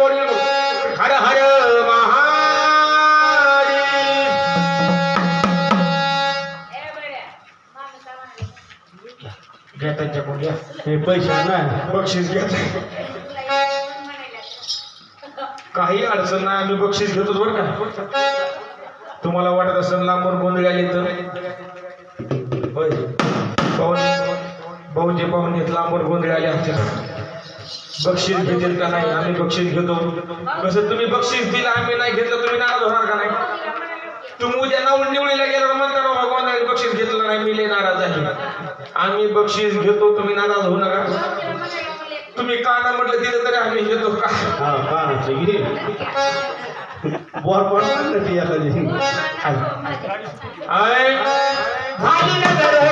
बोल हर हर घ्या त्यांच्याकडून घ्या हे पैसे नाही बक्षीस घ्या काही अडचण नाही आम्ही बक्षीस घेतो बरं का तुम्हाला वाटत असेल लांबून गोंधळी आली तर होय भाऊजी पाहुणे लांबून गोंधळी आले आमच्या बक्षीस घेतील का नाही आम्ही बक्षीस घेतो कसं तुम्ही बक्षीस दिलं आम्ही नाही घेतलं तुम्ही नाराज होणार का नाही तुम्ही उद्या निवडीला गेल्यावर म्हणता बाबा गोंधळी बक्षीस घेतलं नाही मी लय नाराज आहे आम्ही बक्षीस घेतो तुम्ही नाराज होऊ नका तुम्ही काना म्हटलं दिलं तरी आम्ही घेतो का हा कानाचं घे बोर बोर ती एखादी झाली ना